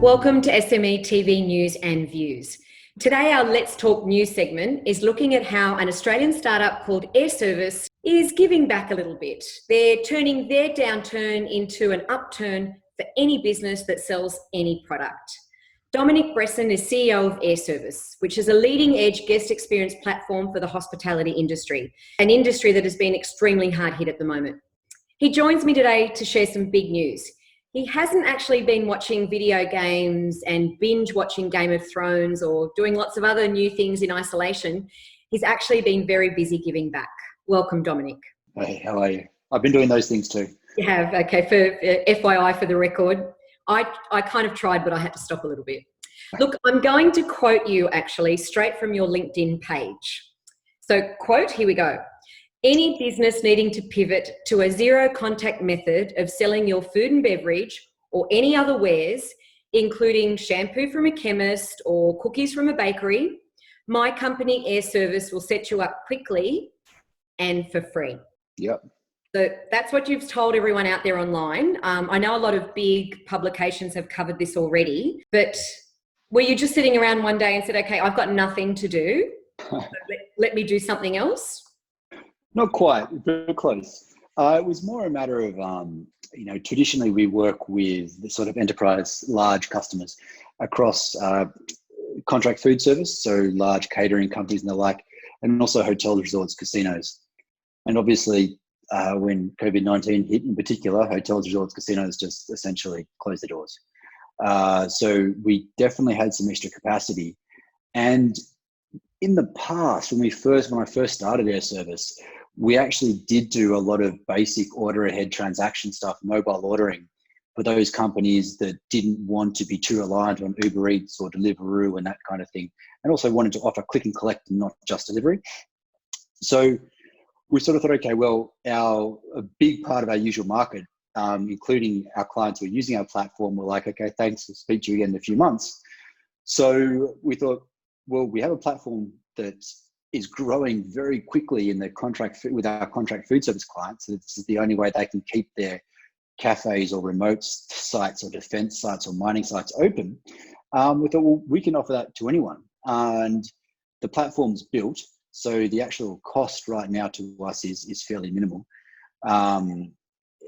Welcome to SME TV News and Views. Today our Let's Talk News segment is looking at how an Australian startup called Airservice is giving back a little bit. They're turning their downturn into an upturn for any business that sells any product. Dominic Bressan is CEO of Airservice, which is a leading-edge guest experience platform for the hospitality industry, an industry that has been extremely hard hit at the moment. He joins me today to share some big news. He hasn't actually been watching video games and binge watching Game of Thrones or doing lots of other new things in isolation. He's actually been very busy giving back. Welcome, Dominic. Hey, how are you? I've been doing those things too. You have? Okay, for FYI for the record, I kind of tried, but I had to stop a little bit. Look, I'm going to quote you actually straight from your LinkedIn page. So quote, here we go. Any business needing to pivot to a zero contact method of selling your food and beverage or any other wares, including shampoo from a chemist or cookies from a bakery, my company Airservice will set you up quickly and for free. Yep. So that's what you've told everyone out there online. I know a lot of big publications have covered this already, but were you just sitting around one day and said, okay, I've got nothing to do, let me do something else? Not quite, very close. It was more a matter of, traditionally we work with the sort of enterprise, large customers across contract food service, so large catering companies and the like, and also hotels, resorts, casinos. And obviously, when COVID-19 hit in particular, hotels, resorts, casinos just essentially closed their doors. So we definitely had some extra capacity. And in the past, when I first started Airservice, we actually did do a lot of basic order ahead transaction stuff, mobile ordering for those companies that didn't want to be too reliant on Uber Eats or Deliveroo and that kind of thing, and also wanted to offer click and collect and not just delivery. So we sort of thought, okay, well, a big part of our usual market, including our clients who are using our platform, were like, okay, thanks, we'll speak to you again in a few months. So we thought, well, we have a platform that is growing very quickly in the with our contract food service clients. So this is the only way they can keep their cafes or remote sites or defense sites or mining sites open. We thought, well, we can offer that to anyone. And the platform's built, so the actual cost right now to us is fairly minimal. And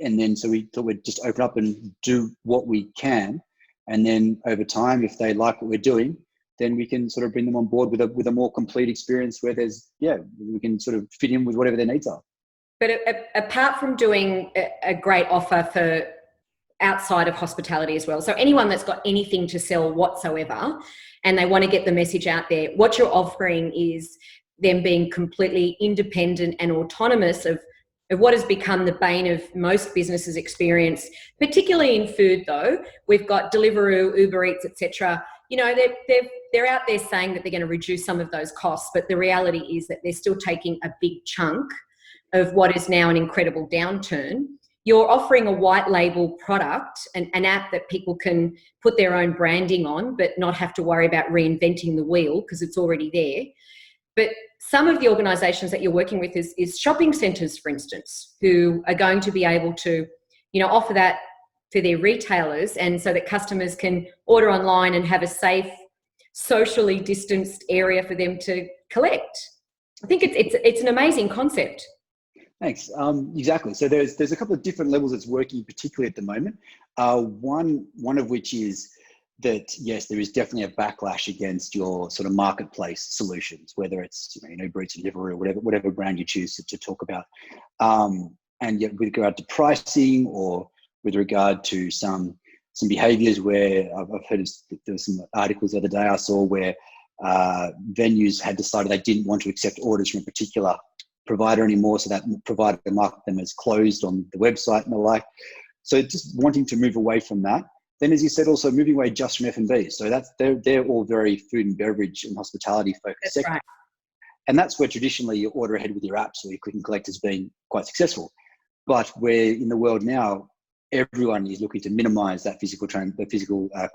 then so we thought we'd just open up and do what we can. And then over time, if they like what we're doing, then we can sort of bring them on board with a more complete experience where we can sort of fit in with whatever their needs are. But apart from doing a great offer for outside of hospitality as well, so anyone that's got anything to sell whatsoever and they want to get the message out there, what you're offering is them being completely independent and autonomous of what has become the bane of most businesses' experience, particularly in food though. We've got Deliveroo, Uber Eats, etc. You know, they're out there saying that they're going to reduce some of those costs, but the reality is that they're still taking a big chunk of what is now an incredible downturn. You're offering a white label product, an app that people can put their own branding on, but not have to worry about reinventing the wheel because it's already there. But some of the organisations that you're working with is shopping centres, for instance, who are going to be able to, offer that for their retailers, and so that customers can order online and have a safe, socially distanced area for them to collect. I think it's an amazing concept. Thanks. Exactly. So there's a couple of different levels it's working, particularly at the moment. One of which is that yes, there is definitely a backlash against your sort of marketplace solutions, whether it's Uber Eats, Deliveroo, whatever brand you choose to talk about, and yet with regard to pricing or with regard to some behaviours where I've heard there were some articles the other day I saw where venues had decided they didn't want to accept orders from a particular provider anymore, so that provider marked them as closed on the website and the like. So just wanting to move away from that. Then, as you said, also moving away just from F&B. So they're all very food and beverage and hospitality focused sectors. Right. And that's where traditionally you order ahead with your apps or your click and collect has been quite successful. But where in the world now, everyone is looking to minimize that physical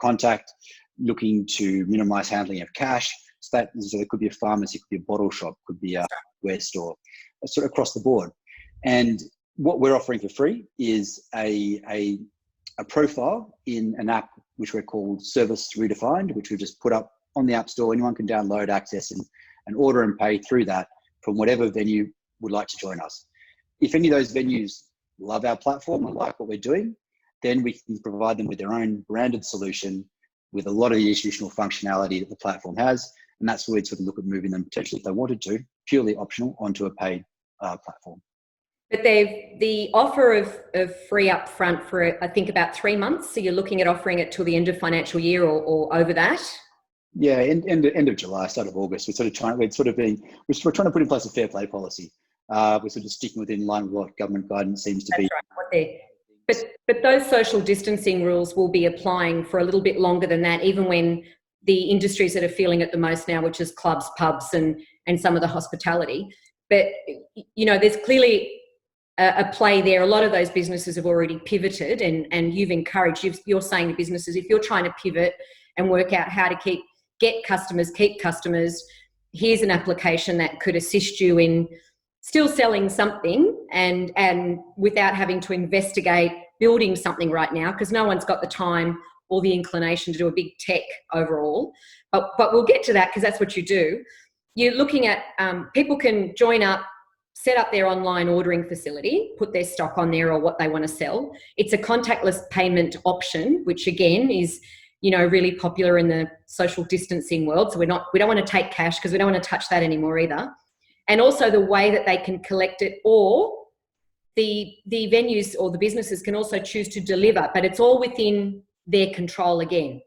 contact, looking to minimize handling of cash. So it could be a pharmacy, it could be a bottle shop, could be a wear store, sort of across the board. And what we're offering for free is a profile in an app which we're called Service Redefined, which we just put up on the App Store. Anyone can download, access, and order and pay through that from whatever venue would like to join us. If any of those venues love our platform and like what we're doing, then we can provide them with their own branded solution with a lot of the institutional functionality that the platform has. And that's where we'd sort of look at moving them potentially, if they wanted to, purely optional, onto a paid platform. But the offer of free upfront for, I think, about 3 months. So you're looking at offering it till the end of financial year or over that? Yeah, end of July, start of August. We're trying to put in place a fair play policy. We're sort of sticking within line with what government guidance seems to be. Right. But those social distancing rules will be applying for a little bit longer than that, even when the industries that are feeling it the most now, which is clubs, pubs, and some of the hospitality. But, there's clearly a play there. A lot of those businesses have already pivoted, and you've encouraged, you're saying to businesses, if you're trying to pivot and work out how to get customers, keep customers, here's an application that could assist you in still selling something and without having to investigate building something right now, because no one's got the time or the inclination to do a big tech overall. But we'll get to that, because that's what you do. You're looking at people can join up, set up their online ordering facility, put their stock on there or what they want to sell. It's a contactless payment option, which again is, really popular in the social distancing world. So we don't want to take cash, because we don't want to touch that anymore either. And also the way that they can collect it, or the venues or the businesses can also choose to deliver, but it's all within their control again.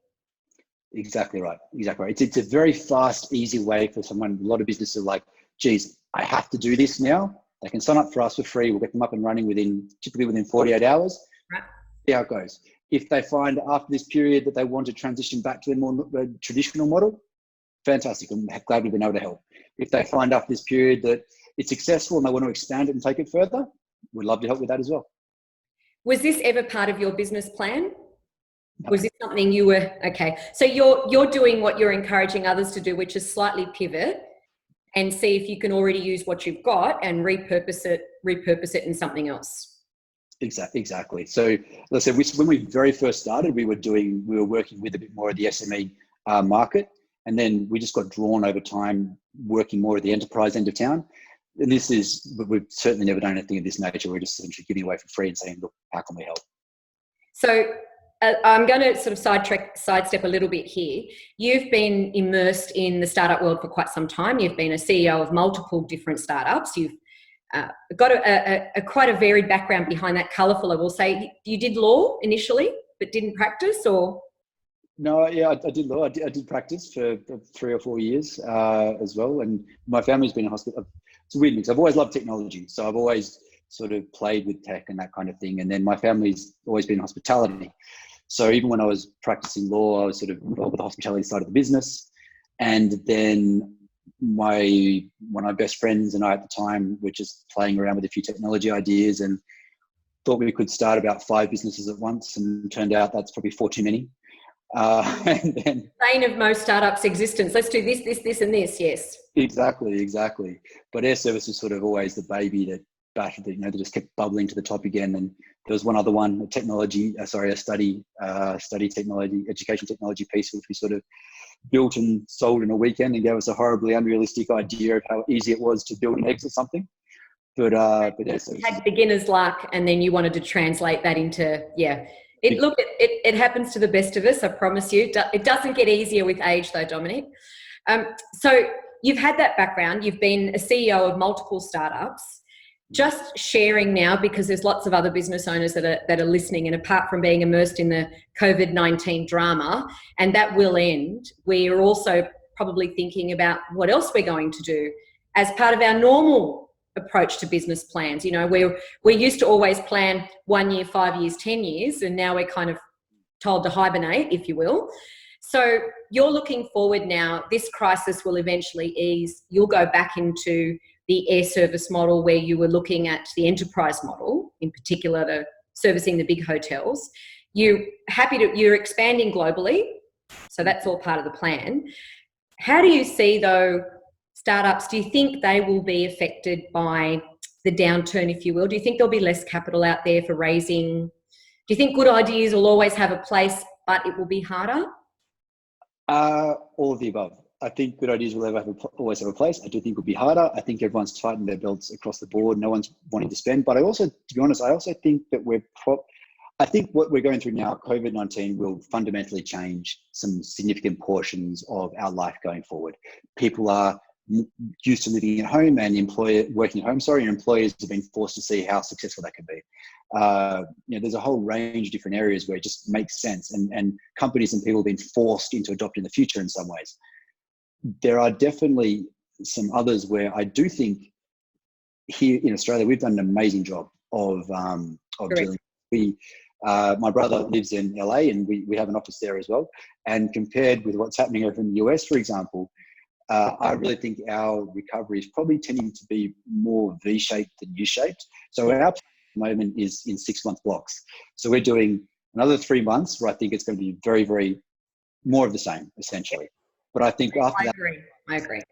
Exactly right. It's a very fast, easy way for someone. A lot of businesses are like, geez, I have to do this now. They can sign up for us for free. We'll get them up and running typically within 48 hours. Right. See how it goes. If they find after this period that they want to transition back to a more traditional model, fantastic. I'm glad we've been able to help. If they find after this period that it's successful and they want to expand it and take it further, we'd love to help with that as well. Was this ever part of your business plan? No. Was this something you were, okay. So you're doing what you're encouraging others to do, which is slightly pivot and see if you can already use what you've got and repurpose it in something else. Exactly. So let's say when we very first started, we were working with a bit more of the SME market, and then we just got drawn over time working more at the enterprise end of town. And we've certainly never done anything of this nature. We're just essentially giving away for free and saying, look, how can we help? So I'm going to sort of sidestep a little bit here. You've been immersed in the startup world for quite some time. You've been a CEO of multiple different startups. You've got quite a varied background behind that, colourful, I will say. You did law initially, but didn't practice, or? No, yeah, I did law. I did practice for 3 or 4 years as well. And my family's been in hospital. It's a weird mix. I've always loved technology. So I've always sort of played with tech and that kind of thing. And then my family's always been in hospitality. So even when I was practicing law, I was sort of involved with the hospitality side of the business. And then one of my best friends and I at the time were just playing around with a few technology ideas and thought we could start about 5 businesses at once. And turned out that's probably 4 too many. And then bane of most startups' existence. Let's do this, and this. Yes. Exactly. But Air Service was sort of always the baby that just kept bubbling to the top again. And there was one other one, a study technology, education technology piece, which we sort of built and sold in a weekend and gave us a horribly unrealistic idea of how easy it was to build and exit something. But Air Service had beginner's luck, and then you wanted to translate that into It happens to the best of us, I promise you. It doesn't get easier with age though, Dominic. So you've had that background. You've been a CEO of multiple startups. Just sharing now, because there's lots of other business owners that are listening, and apart from being immersed in the COVID-19 drama, and that will end, we are also probably thinking about what else we're going to do as part of our normal approach to business plans. We're used to always plan 1 year, 5 years, 10 years, and now we're kind of told to hibernate, if you will. So you're looking forward now. This crisis will eventually ease. You'll go back into the air service model where you were looking at the enterprise model, in particular to servicing the big hotels. You're expanding globally, so that's all part of the plan. How do you see, though, startups? Do you think they will be affected by the downturn, if you will? Do you think there'll be less capital out there for raising? Do you think good ideas will always have a place, but it will be harder? All of the above. I think good ideas will always have a place. I do think it will be harder. I think everyone's tightened their belts across the board. No one's wanting to spend. But I also, to be honest, I also think that I think what we're going through now, COVID-19, will fundamentally change some significant portions of our life going forward. People are used to living at home and working at home, and employers have been forced to see how successful that can be. There's a whole range of different areas where it just makes sense, and companies and people have been forced into adopting the future in some ways. There are definitely some others where I do think here in Australia, we've done an amazing job of dealing. My brother lives in LA and we have an office there as well. And compared with what's happening over in the US, for example, I really think our recovery is probably tending to be more V-shaped than U-shaped. So our moment is in 6-month blocks. So we're doing another 3 months where I think it's going to be very, very more of the same, essentially. But I think after that, I agree.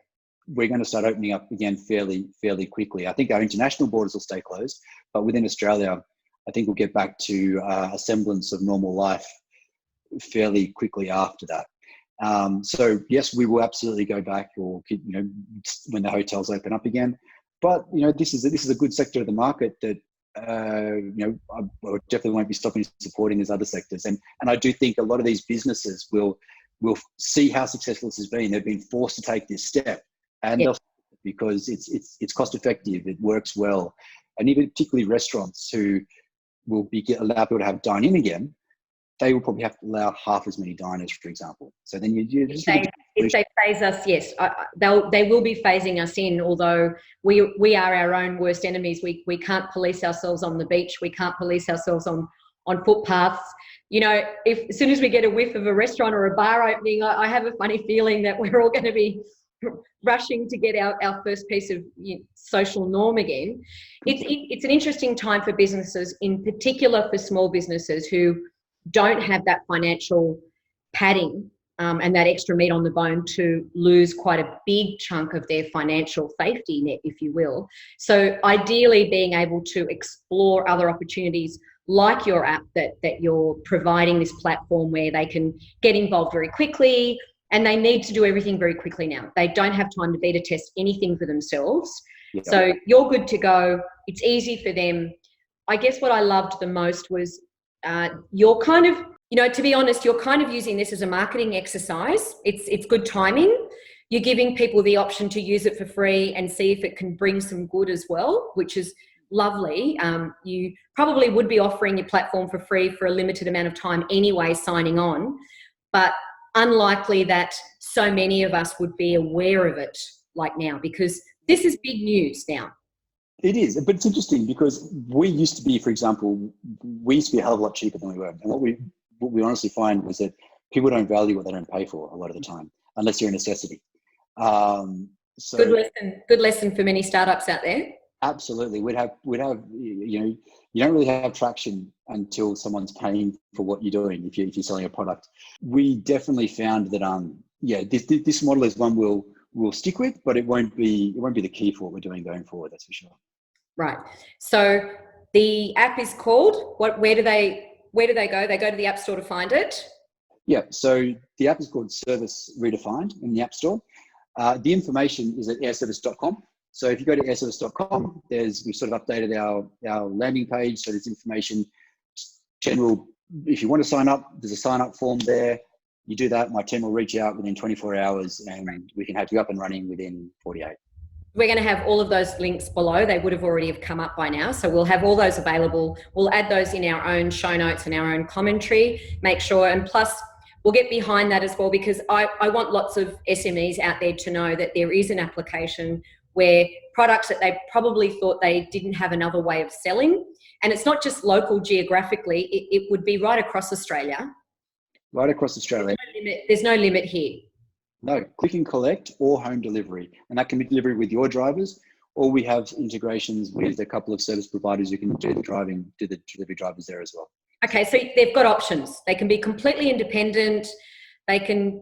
We're going to start opening up again fairly quickly. I think our international borders will stay closed, but within Australia, I think we'll get back to a semblance of normal life fairly quickly after that. So yes, we will absolutely go back, or when the hotels open up again. But this is a good sector of the market that I definitely won't be stopping supporting as other sectors. And I do think a lot of these businesses will see how successful this has been. They've been forced to take this step, and they'll, because it's cost effective, it works well, and even particularly restaurants who will allow people to have dine in again. They will probably have to allow half as many diners, for example. So then if they phase us, yes, they will be phasing us in. Although we are our own worst enemies. We can't police ourselves on the beach. We can't police ourselves on footpaths. As soon as we get a whiff of a restaurant or a bar opening, I have a funny feeling that we're all going to be rushing to get our first piece of social norm again. It's an interesting time for businesses, in particular for small businesses who don't have that financial padding and that extra meat on the bone to lose quite a big chunk of their financial safety net, if you will. So ideally being able to explore other opportunities like your app, that you're providing this platform where they can get involved very quickly, and they need to do everything very quickly now. They don't have time to beta test anything for themselves. Yeah. So you're good to go. It's easy for them. I guess what I loved the most was you're kind of, to be honest, you're kind of using this as a marketing exercise. It's good timing. You're giving people the option to use it for free and see if it can bring some good as well, which is lovely. You probably would be offering your platform for free for a limited amount of time anyway, signing on, but unlikely that so many of us would be aware of it like now, because this is big news now. It is, but it's interesting because we used to be, for example, we used to be a hell of a lot cheaper than we were. And what we honestly find was that people don't value what they don't pay for a lot of the time, unless you're a necessity. So good lesson for many startups out there. Absolutely. We'd have, you don't really have traction until someone's paying for what you're doing if you're selling a product. We definitely found that, this model is one we'll stick with, but it won't be the key for what we're doing going forward, that's for sure. Right. So the app is called, where do they go? They go to the App Store to find it? Yeah, so the app is called Service Redefined in the App Store. The information is at airservice.com. So if you go to airservice.com, we've sort of updated our landing page. So there's information, general, if you want to sign up, there's a sign up form there. You do that, my team will reach out within 24 hours and we can have you up and running within 48. We're going to have all of those links below. They would have already have come up by now. So we'll have all those available. We'll add those in our own show notes and our own commentary, make sure. And plus we'll get behind that as well, because I want lots of SMEs out there to know that there is an application where products that they probably thought they didn't have another way of selling. And it's not just local geographically, it would be right across Australia. Right across Australia. There's no limit here. No, click and collect or home delivery. And that can be delivered with your drivers, or we have integrations with a couple of service providers who can do the delivery drivers there as well. Okay, so they've got options. They can be completely independent. They can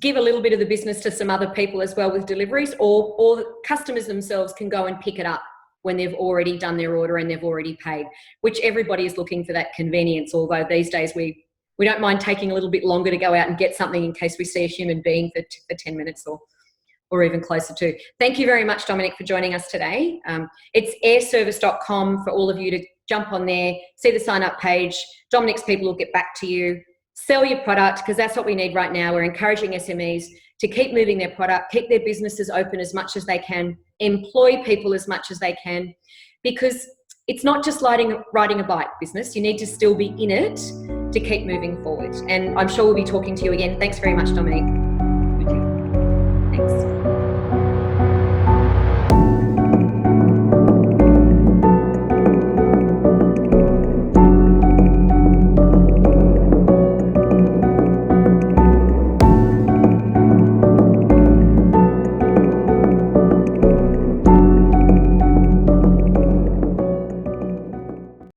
give a little bit of the business to some other people as well with deliveries, or the customers themselves can go and pick it up when they've already done their order and they've already paid, which everybody is looking for that convenience. Although these days we we don't mind taking a little bit longer to go out and get something in case we see a human being for 10 minutes or even closer to. Thank you very much, Dominic, for joining us today. It's airservice.com for all of you to jump on there, see the sign up page. Dominic's people will get back to you. Sell your product, because that's what we need right now. We're encouraging SMEs to keep moving their product, keep their businesses open as much as they can, employ people as much as they can, because it's not just riding a bike business. You need to still be in it to keep moving forward. And I'm sure we'll be talking to you again. Thanks very much, Dominic. Thank you. Thanks.